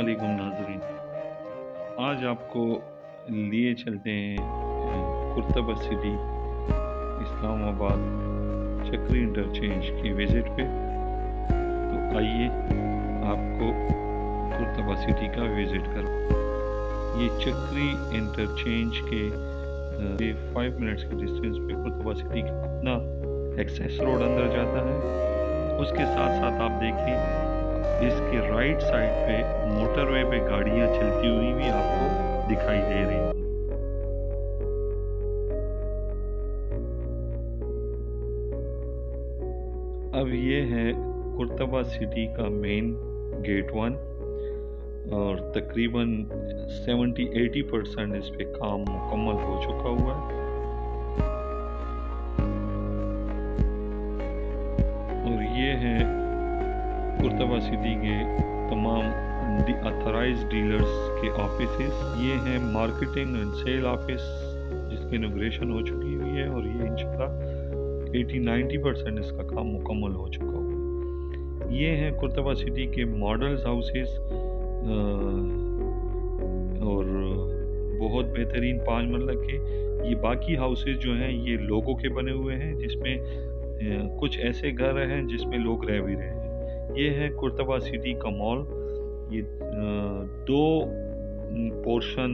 वालेकुम नाज़रीन। आज आपको लिए चलते हैं कुर्तबा सिटी इस्लामाबाद चक्री इंटरचेंज की विज़िट पे। तो आइए आपको कुर्तबा सिटी का विज़िट करो। ये चक्री इंटरचेंज के 5 मिनट्स के डिस्टेंस पे कुर्तबा सिटी का अपना एक्सेस रोड अंदर जाता है। उसके साथ साथ आप देखें इसके राइट साइड पे मोटरवे पे गाड़ियां चलती हुई भी आपको दिखाई दे रही हैं। अब ये है कुर्तबा सिटी का मेन गेट 1 और तकरीबन 70-80% इस पे काम मुकम्मल हो चुका हुआ है। और ये है कुर्तबा सिटी के तमाम ऑथराइज्ड डीलर्स के ऑफिसेस। ये हैं मार्केटिंग एंड सेल ऑफिस जिसकी इनॉग्रेशन हो चुकी हुई है और ये इंशाल्लाह 80-90% इसका काम मुकम्मल हो चुका हुआ है। ये हैं कुर्तबा सिटी के मॉडल्स हाउसेस और बहुत बेहतरीन 5 मरला के ये बाकी हाउसेस जो हैं ये लोगों के बने हुए हैं, जिसमें कुछ ऐसे घर हैं जिसमें लोग रह भी रहे हैं। ये है कुर्तबा सिटी का मॉल। ये 2 पोर्शन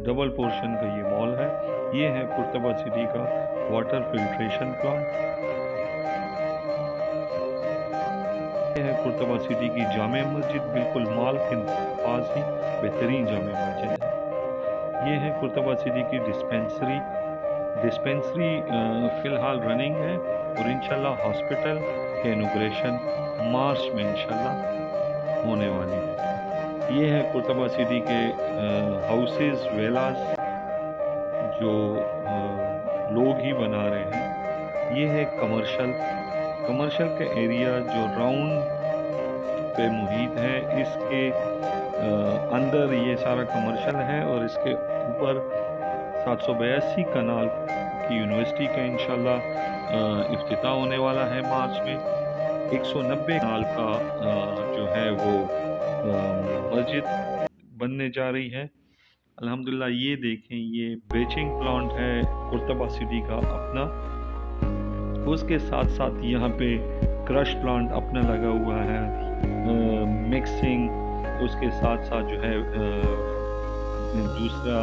डबल पोर्शन का ये मॉल है। ये है कुर्तबा सिटी का वाटर फिल्ट्रेशन प्लांट। ये है कुर्तबा सिटी की जामे मस्जिद, बिल्कुल मॉल के पास ही बेहतरीन जामे मस्जिद है। ये है कुर्तबा सिटी की डिस्पेंसरी फ़िलहाल रनिंग है और इंशाल्लाह हॉस्पिटल के इनॉग्रेशन मार्च में इंशाल्लाह होने वाली है। ये है कुर्तबा सिटी के हाउसेस वेलास जो लोग ही बना रहे हैं। ये है कमर्शियल का एरिया जो राउंड पे मुहित है। इसके अंदर ये सारा कमर्शियल है और इसके ऊपर 782 कनाल की यूनिवर्सिटी का इंशाल्लाह इफ्तिताह होने वाला है मार्च में। 190 कनाल का जो है वो मस्जिद बनने जा रही है अल्हम्दुलिल्लाह। ये देखें, ये बेचिंग प्लांट है कुर्तबा सिटी का अपना। उसके साथ साथ यहाँ पे क्रश प्लांट अपना लगा हुआ है, मिक्सिंग। उसके साथ साथ जो है दूसरा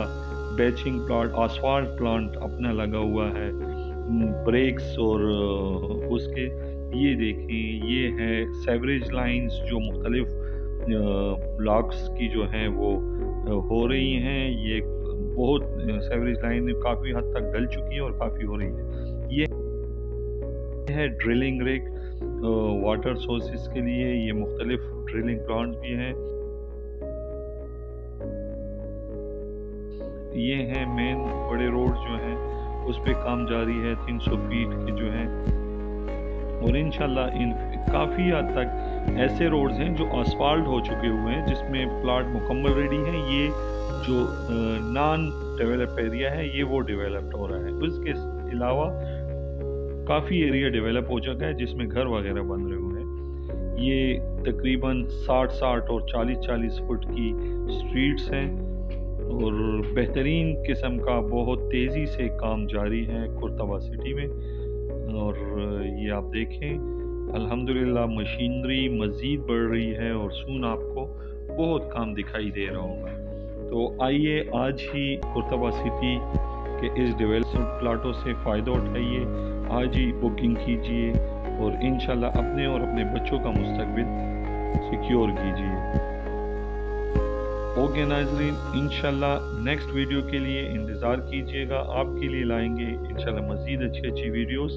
बेचिंग प्लांट आसफाल्ट प्लांट अपना लगा हुआ है, ब्रेक्स और उसके ये देखें, ये है सेवरेज लाइंस जो मुख्तलिफ ब्लॉक्स की जो हैं वो हो रही हैं। ये बहुत सेवरेज लाइन काफ़ी हद तक डल चुकी है और काफ़ी हो रही है। ये है ड्रिलिंग रिग वाटर सोर्सेज के लिए, ये मुख्तलिफ ड्रिलिंग प्लांट्स भी हैं। ये हैं मेन बड़े रोड जो हैं उस पे काम जारी है 300 फीट के जो हैं। और इंशाल्लाह इन काफ़ी हद तक ऐसे रोड्स हैं जो आसफाल्ट हो चुके हुए हैं, जिसमें प्लाट मुकम्मल रेडी है। ये जो नॉन डेवलप एरिया है ये वो डेवलप्ड हो रहा है। उसके अलावा काफ़ी एरिया डेवलप हो चुका है जिसमें घर वगैरह बन रहे हुए हैं। ये तकरीबन 60-60 और 40-40 फुट की स्ट्रीट्स हैं और बेहतरीन किस्म का बहुत तेज़ी से काम जारी है कुर्तबा सिटी में। और ये आप देखें अल्हम्दुलिल्लाह मशीनरी मज़ीद बढ़ रही है और सून आपको बहुत काम दिखाई दे रहा होगा। तो आइए आज ही कुर्तबा सिटी के इस डेवलपमेंट प्लाटों से फ़ायदा उठाइए, आज ही बुकिंग कीजिए और इंशाल्लाह अपने और अपने बच्चों का मुस्तकबिल सिक्योर कीजिए। ओके नाज़रीन, इंशाल्लाह नेक्स्ट वीडियो के लिए इंतज़ार कीजिएगा। आपके लिए लाएंगे इंशाल्लाह मज़ीद अच्छी वीडियोस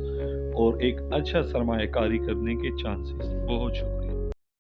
और एक अच्छा सरमायाकारी करने के चांसेस। बहुत शुक्रिया।